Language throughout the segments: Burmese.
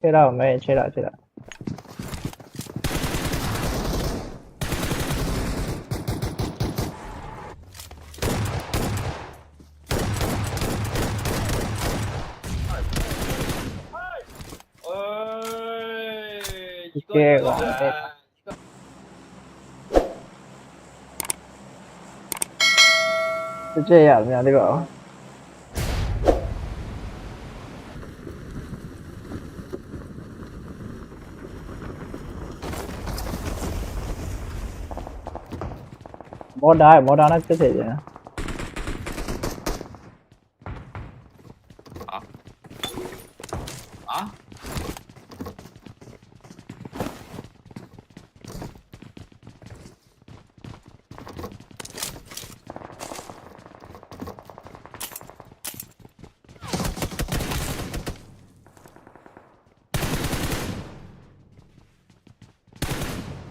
切了没？切了。这个是这样的，这个莫打那这些人。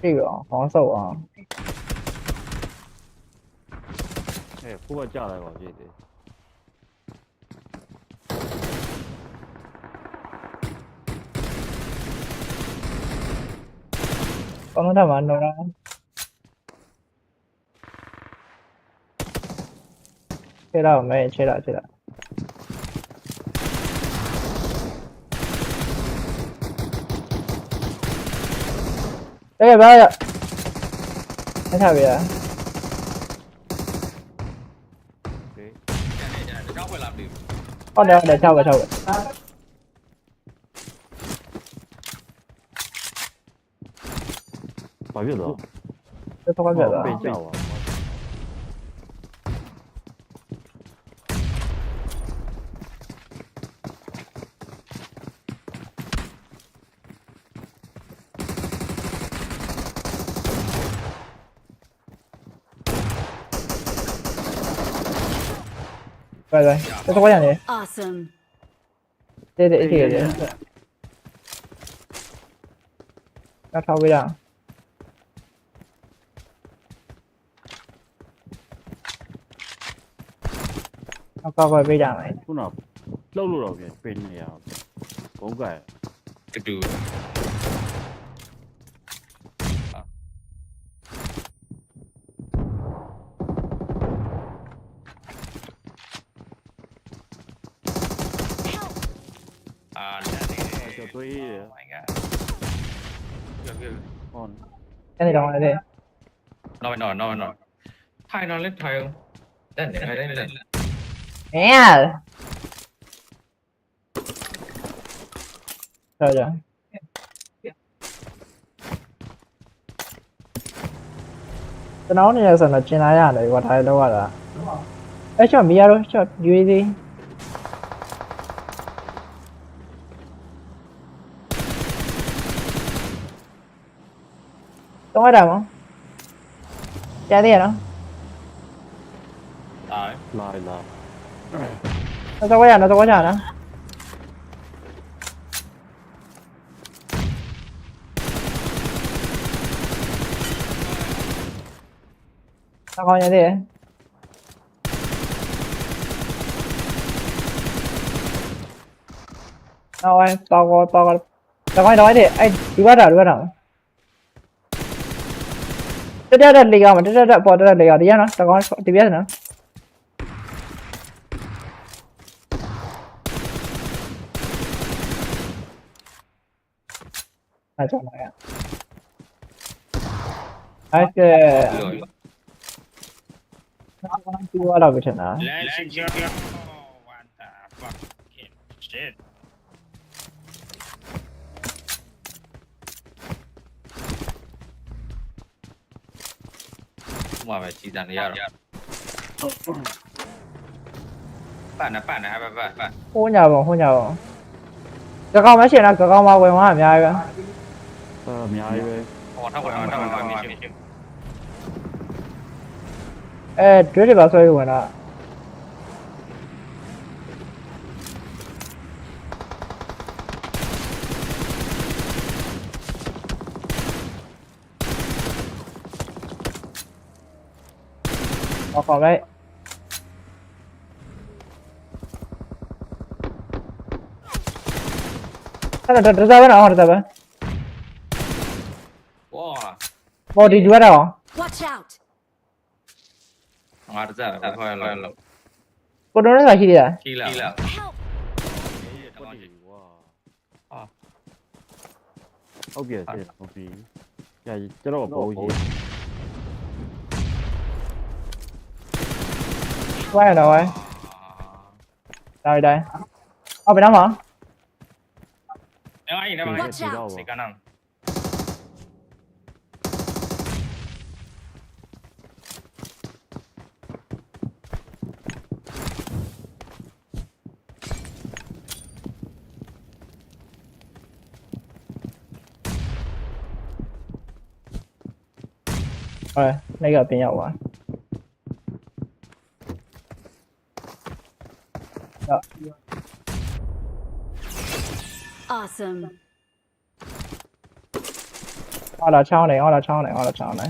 这个黄色啊，哎，不过架来我这里。刚刚太完了。切了没？切了。不要，在下边。好的，跳吧。把月子。这他妈别的。被架我。对，这是我想的。Awesome。对，要超不了。要高过背上来。ခုနလှုပ်လို့တော့ပြင်ပေးနေရအောင်ဘုံကဲတူကျော်သွေးရ my god ဟော အဲ့ဒီတော့လေ no ထိုင်တော့လဲထိုင်တက်နေတယ် မင်းဆောကြကျွန်တော်နေရဆိုတော့ကျင်လာရတယ်ကွာဒါလည်းတော့ရတာအဲ့ချော့မီရတော့ချော့ရွေးသေးတော့ရတာမကြားသေးရနော် ตาย လာလာ တော့ကွာရနော်တော့ကြနော်တော့ကောင်းရသေးတယ်တော့တော့တဲ့အဲ့ဒီဘက်တာတက်လေကမတက်ပေါ်တက်လေကဒီရနော်တကောင်းဒီပြရနော်အဲ့ကြောင့်ပါရအဲ့ကနောက်ဒီဝါလာပဲထင်တာ let's go what the fucking shit ဥမာပဲကြည်စံနေရတော့ပတ်နေပတ် ဟိုးညာပုံကကောင်မရှိလားကကောင်မဝင်သွားအများကြီးပဲ အများကြီးပဲ ဟောထောက်ပါမြင်ရှင် ဒွေးတွေပါဆွဲဝင်တော့好嘞。他အဲ့ဒါတစားပဲနော်တစားပဲ ဝါ ဘော်ဒီကျွတ်တော့ Watch out! ငါတစားပဲခေါ်ရလို့ ကိုတော်နဲ့စာရှိသေးလား ကြီးလာ Help! ကွက်တီကွာဟုတ်ပြီဟုတ်ပြီကြာကျွန်တော်ဘောကြီး ဝိုင်းတော့ဝိုင်းတိုင်းအော်ဘယ်တော့မှ အဲ့အိမ်ထဲမှာ Watch out! စေကနန်း ဟုတ်နေကပြင်ရောက်ပါ Awesome. အော်လာချောင်းနေအော်လာချောင်းနေအော်လာချောင်းနေ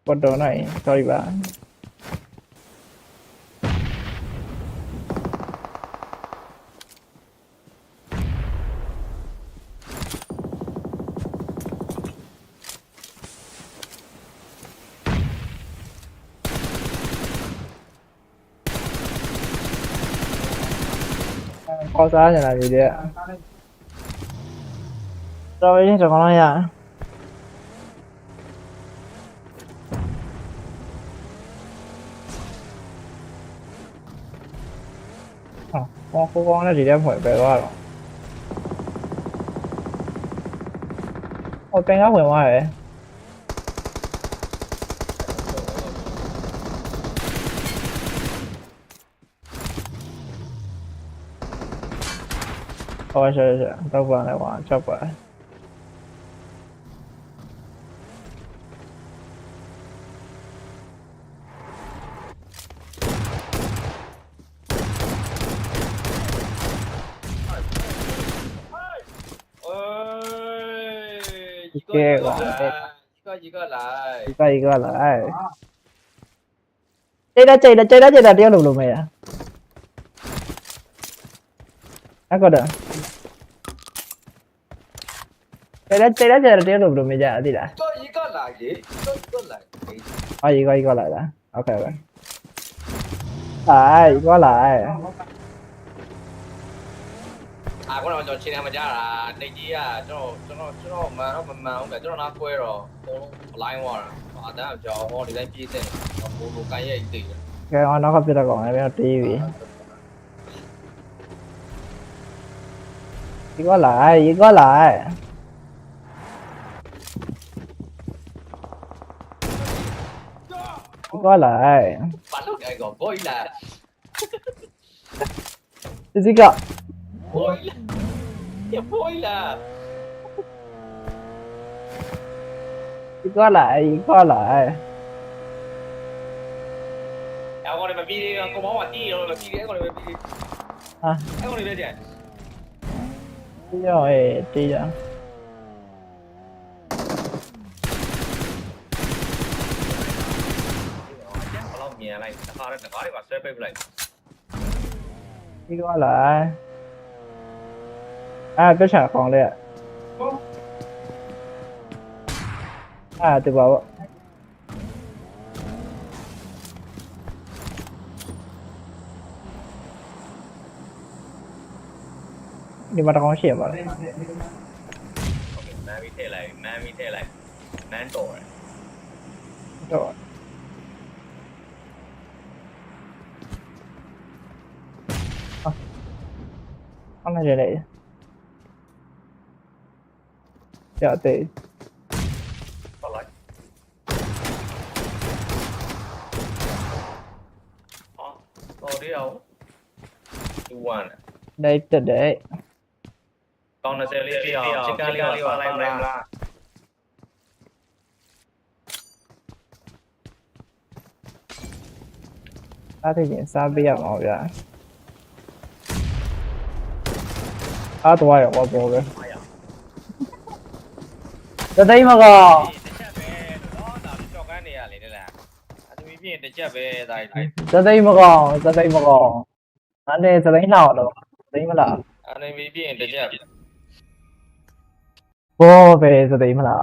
ကိုတော်နိုင် sorry ပါ ခေါ်စားနေတာဒီတဲ့တော်ရင်တော့ကောင်းရဟောကိုကောင်းနဲ့ဒီတဲ့ဖွယ်ပဲသွားတော့ဟောပင်ကဝင်သွားတယ်ဟောရှာတော့ပါနဲ့ကွာချက်ပါ ကလာ一个来这个掉了没呀那个的这个掉了没呀对啦一个来的，一个来。啊一个来了 OK 来一个来ခုနကကျွန်တော်ချိန်နေမှာကြားတာနေကြီးကကျွန်တော်မှန်တော့မမှန်ဘူးပဲကျွန်တော်နားခွဲတော့အကုန်လုံး line သွားတာအတန်းကြောင်ဟောဒီတိုင်းပြေးတဲ့ဘိုးလိုကန်ရဲ့အိတ်တွေ ကဲအောင်နောက်ကပြတော့ကောင်းတယ်ပြန်တေးပြီ一个来一个来一个来 ဘာလို့လဲကောဘောကြီးလား 这个 ဘောကြီးလားဘောကြီးလား 一个来一个来အဲ့ကောင်တွေမပြီးသေးဘူးကိုမောင်းကတီးရောမပြီးသေးအဲ့ကောင်တွေမပြီးသေး 啊 အဲ့ကောင်တွေပဲကြည့်这样哎这样ဘလောက်မြင်လိုက်တခါတည်းတခါတွေမှာဆွဲပိတ်လိုက် 一个来啊别抢黄的啊对吧你把它光写吧 โอเคမန်ပြီးထည့်လိုက်မန်တော်တယ် 对吧放在这里ja对 ဟုတ်လိုက်တော်သေးအောင်2-1 đấy từ đấy ကောင်း20လေးပြအောင်ချစ်ကလေးပါလိုက်မလား 他这件衫比较毛呀啊多呀我包的这对吗个 တစ်ချက်ပဲတော့ဒါကြောက်ကန်းနေရလေတဲ့လားအသမီးပြင်းတစ်ချက်ပဲဒါ 这对吗个这对吗个အဲ့ဒါသသိန်းလောက်တော့သိမလား အနေမီပြီးရင်တစ်ချက် ဘောပဲသသိန်းမလား